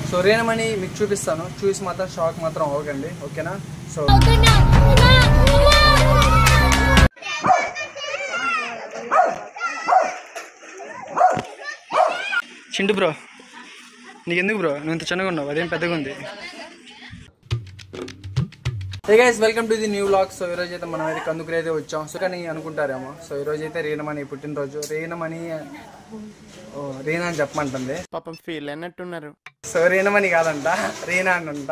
So రేణమణి మీకు చూపిస్తాను, చూసి మాత్రం షాక్ మాత్రం అవ్వకండి, ఓకేనా? సో చింటు బ్రో, నీకెందుకు బ్రో, నువ్వు ఇంత చిన్నగా ఉన్నావు, అదేం పెద్దగా ఉంది. Hey guys, welcome to the new vlog. So ఈరోజు అయితే మనం అయితే కందుకూరు అయితే వచ్చాం. సో కానీ అనుకుంటారేమో, సో ఈరోజు అయితే రేణమణి పుట్టినరోజు. రేణమణి రీనా అని చెప్పమంటుంది, పాపం ఫీల్ అన్నట్టున్నారు. సో రేణమణి కాదంట, రీనా అంట.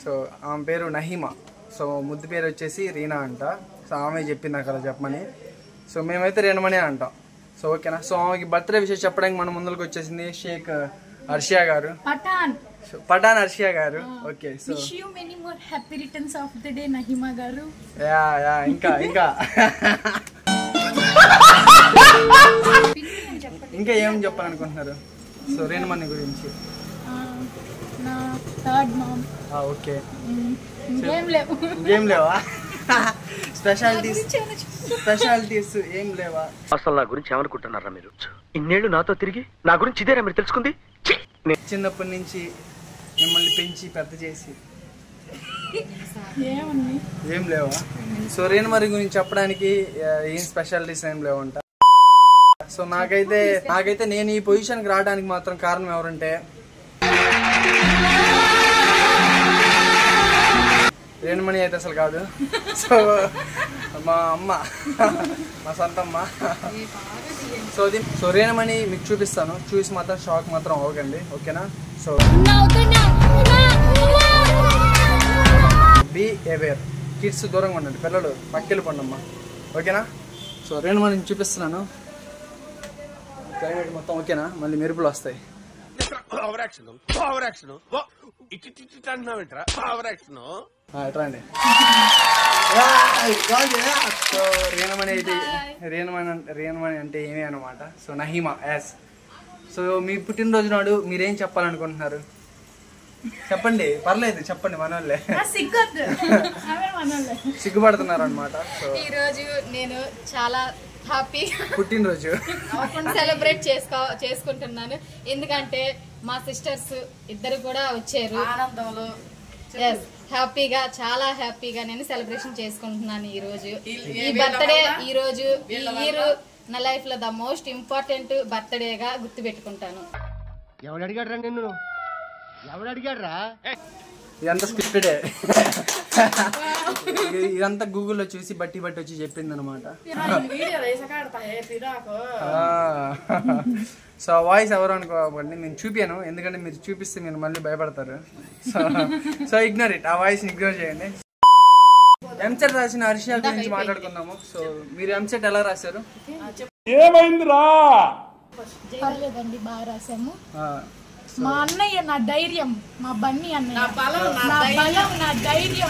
సో ఆమె పేరు నహీమా, సో ముద్దు పేరు వచ్చేసి రీనా అంట. సో ఆమె చెప్పింది నాకు అలా చెప్పమని. సో మేమైతే రేణమణి అంటాం. సో ఓకేనా? సో ఆమెకి బర్త్డే విషయం చెప్పడానికి మన ముందుకు వచ్చేసింది షేక్ హర్షియా గారు, పఠాన్ హర్షియా గారు. Okay, so wish you many more happy returns of the day Nahima గారు. యా యా ఇంకా ఇంకా ఇంకా ఏం చెప్పాలనుకుంటున్నారు సో రేణమణి గురించి? నా థర్డ్ మామ్. ఓకే, ఇంకేం లేవా? స్పెషాలిటీస్ ఏం లేవా? అసలు నా గురించి ఏమనుకుంటున్నారా మీరు? ఇన్నేళ్ళు నాతో తిరిగి నా గురించి ఇదేనా మీరు తెలుసుకుంది? చిన్నప్పటి నుంచి మిమ్మల్ని పెంచి పెద్ద చేసి ఏం లేవా? సో రేణమణి గురించి చెప్పడానికి ఏం స్పెషాలిటీస్ ఏం లేవంట. సో నాకైతే నేను ఈ పొజిషన్కి రావడానికి మాత్రం కారణం ఎవరంటే రేణమణి అయితే అసలు కాదు. సో మా అమ్మ, మా సొంతమ్మ. సో రేణమణి మీకు చూపిస్తాను, చూసి మాత్రం షాక్ మాత్రం అవ్వకండి, ఓకేనా? సో బీ అవేర్, కిడ్స్ దూరంగా ఉండండి, పిల్లలు పక్కెళ్ళి పండమ్మా, ఓకేనా? సో రేణమణిని చూపిస్తున్నాను, క్లైమేట్ మొత్తం ఓకేనా? మళ్ళీ మెరుపులు వస్తాయి. ఎట్రండి. సో రేణమణి అంటే ఏమి అనమాట. So Nahima yes. సో మీ పుట్టినరోజు నాడు మీరేం చెప్పాలనుకుంటున్నారు? చెప్పండి, పర్లేదు చెప్పండి, మనోళ్ళే. సిగ్గుపడుతున్నారు అనమాట. సో ఈరోజు నేను చాలా హ్యాపీ పుట్టినరోజు సెలబ్రేట్ చేసుకుంటున్నాను. ఎందుకంటే మా సిస్టర్స్ ఇద్దరు కూడా వచ్చారు. ఆనందంలో హ్యాపీగా, చాలా హ్యాపీగా నేను సెలబ్రేషన్ చేసుకుంటున్నాను ఈ రోజు. ఈ బర్త్డే ఈ రోజు ఈ ఇయర్ నా లైఫ్ లో ద మోస్ట్ ఇంపార్టెంట్ బర్త్డేగా గుర్తు పెట్టుకుంటాను. ఎవడు అడిగాడ్రా నిన్ను? ఎవడు అడిగాడ్రా? ఇదంతా స్క్రిప్టెడే. ఇదంతా గూగుల్లో చూసి బట్టి వచ్చి చెప్పింది అనమాట. సో వాయిస్ ఎవరు అనుకోకండి, నేను చూపాను, ఎందుకంటే మీరు చూపిస్తే మీరు మళ్ళీ భయపడతారు. సో ఇగ్నోర్ ఇట్, ఆ వాయిస్ ఇగ్నోర్ చేయండి. ఎంసెట్ రాసిన హర్షియా గురించి మాట్లాడుకుందాము. సో మీరు ఎంసెట్ ఎలా రాశారు? ఏమైందిరా? బాగా రాసాము. మా అన్నయ్య నా ధైర్యం, మా బన్నీ అన్నయ్య నా బలం, నా ధైర్యం,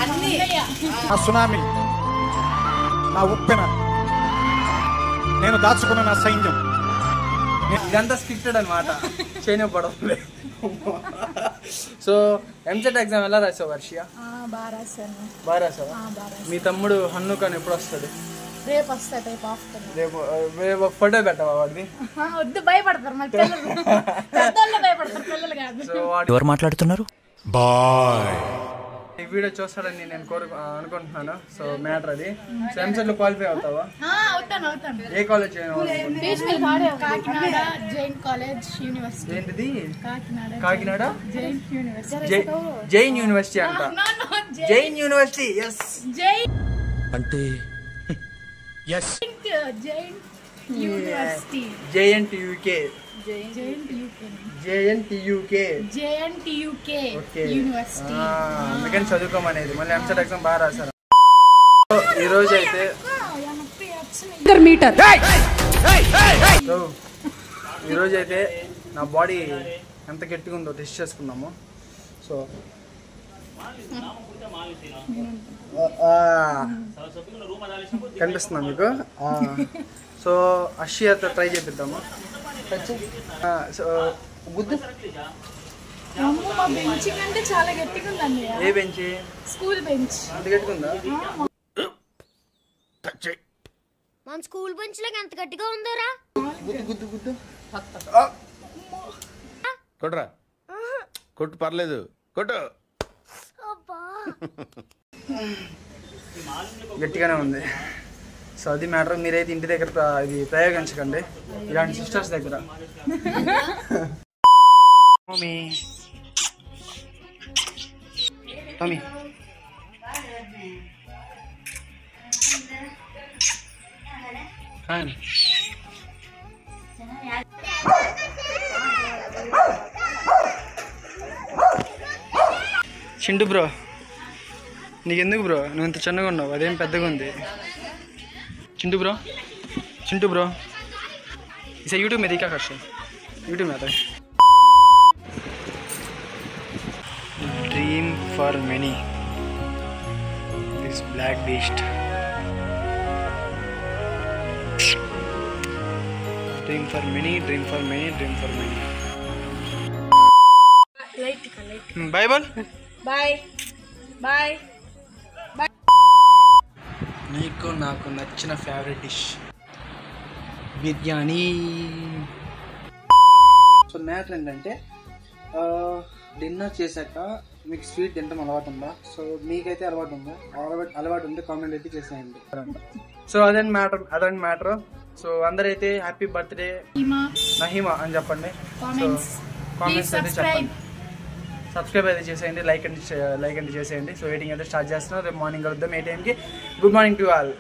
నా సునామీ, నా ఉప్పెన, నేను దాచుకున్న నా సైన్యం. ఇదంతా స్క్రిప్టెడ్ అనమాట, చేయనివ్వబడలే. సో ఎంసెట్ ఎగ్జామ్ ఎలా రాసావు హర్షియా? బాగా రాశాను. బాగా రాసావా? మీ తమ్ముడు హన్ను ఖాన్ ఎప్పుడు వస్తాడు? రేపు వస్తాడు, రేపు ఆఫ్టర్నూన్. రేపు ఫోటో పెట్టవా వాడిని? వద్దు, భయపడతారు మరి పిల్లలు, పెద్దోళ్ళు భయపడతారు, పిల్లలు కాదు. సో వాడు ఎవరు మాట్లాడుతున్నారు? ఈ వీడియో చూస్తాడని నేను అనుకుంటున్నాను. సో మ్యాటర్ అది. సో ఎంసెట్ లో క్వాలిఫై అవుతావా? అవుతాను. ఏ college? Kakinada Jain college university. ఏంటిది? కాకినాడ జైన్ యూనివర్సిటీ అంట. జైన్ యూనివర్సిటీ. ఎస్ అంటే జేఎన్టీయూకే యూనివర్సిటీ. అందుకని చదువుకోమనేది. మళ్ళీ ఎంసెట్ ఎగ్జామ్ బాగా రాశారు. ఈరోజు అయితే నా బాడీ ఎంత గట్టిగా ఉందో టెస్ట్ చేసుకున్నాము. సో కనిపిస్తుందా మీకు? సో హర్షియాతో ట్రై చేపిద్దాము. సో బుద్ధి మా బెంచ్ కంటే చాలా గట్టిగా ఉందండి. ఏ బెంచ్? School bench. అంత గట్టిగా ఉందా? మన స్కూల్ బెంచ్ లో ఎంత గట్టిగా ఉందోరా? గుద్దు గుద్దు గుద్దు. కొట్టు పర్లేదు కొట్టు. గట్టిగానే ఉంది. సో అది మ్యాటర్. మీరైతే ఇంటి దగ్గర ఇది ప్రయోగించకండి ఇలాంటి సిస్టర్స్ దగ్గర. మమ్మీ మమ్మీ చింటూ బ్రో, నీకెందుకు బ్రో నువ్వు ఇంత చిన్నగా ఉన్నావు? అదేం పెద్దగా ఉంది. चिंटू ब्रो इसे यूट्यूब में देखा कर यूट्यूब में आता है. Dream for many this black beast. Dream for many, dream for many, dream for many. Bye बोल. Bye bye. నీకు నాకు నచ్చిన favourite dish biryani. So matter ఏంటంటే డిన్నర్ చేశాక మీకు స్వీట్ తింటాం అలవాటు ఉందా? సో మీకైతే అలవాటు ఉందా? అలవాటు ఉంటే కామెంట్ అయితే చేసేయండి. సో అదని మ్యాటర్. సో అందరైతే హ్యాపీ బర్త్డే నహీమా అని చెప్పండి. సో కామెంట్స్ అయితే చెప్పండి. సబ్స్క్రైబ్ అయితే చేసేయండి, లైక్ అండ్ చేసేయండి. సో వెయిటింగ్ అయితే స్టార్ట్ చేస్తున్నాం. రేపు మార్నింగ్ కలుద్దాం 8 AM. Good morning to all.